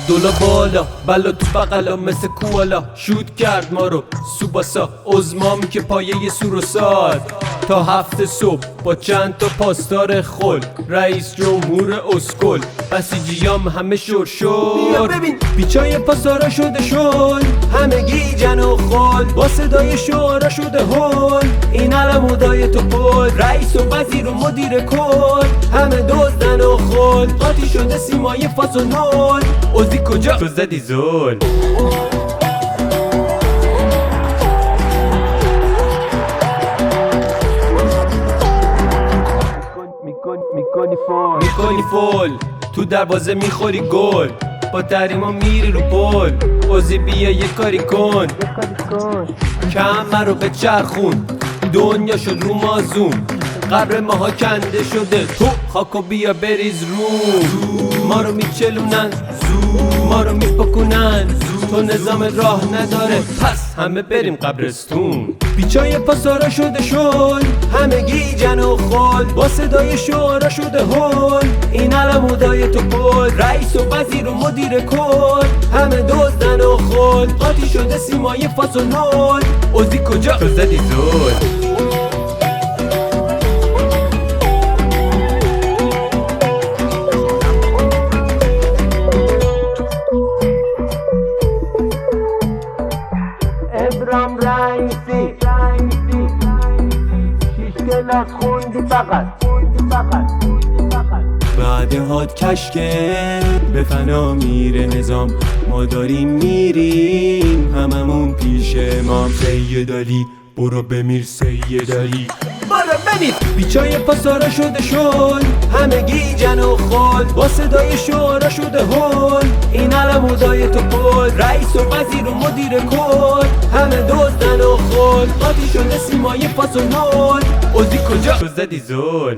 دولا بالا بلا تو بغلا مثل کوالا شوت کرد ما رو سوباسا ازمامی که پایه سور و سال تا 7 صبح با چند تا پاسدار خل رئیس جمهور اسکل بسیجیام همه شور ببین بیچای پاسدارا شده شل همه گیجن و خل با صدای شعارا شده هل این علمودای تو پل رئیس و وزیر و مدیر کل همه دزدن و خل قاطی شده سیمای فاس و نول اوزی کجا تو زدی زول میکنی فول تو دروازه میخوری گل با تحریما میری رو پل اوزی بیا یه کاری کن کمر رو به چرخون دنیا شد رو مازون قبر ماها کنده شده تو خاکو بیا بریز رو ما رو میچلونن ما رو میپکونن تو نظام راه نداره پس همه بریم قبرستون بیچای پاسارا شده شل همه گیجن و خل با صدای شعارا شده هل این علمودای تو پل رئیس و وزیر و مدیر کل همه دزدن و خل قاطی شده سیمای فاس و نول اوزی کجا تو زدی زول ابرام رئیسی 6 کلاس خوندی فقط بعد هات کشکه به فنا میره نظام ما داریم میریم هممون پیش امام سید علی برو بمیر سید علی برو بمیر بیچای پاسارا شده شل همه گیجن و خل با صدای شعارا شده هل این علمودای تو پل رئیس و وزیر و مدیر کل همه دزدن و خل قاطی شده سیمای فاس و نول اوزی کجا تو زدی زول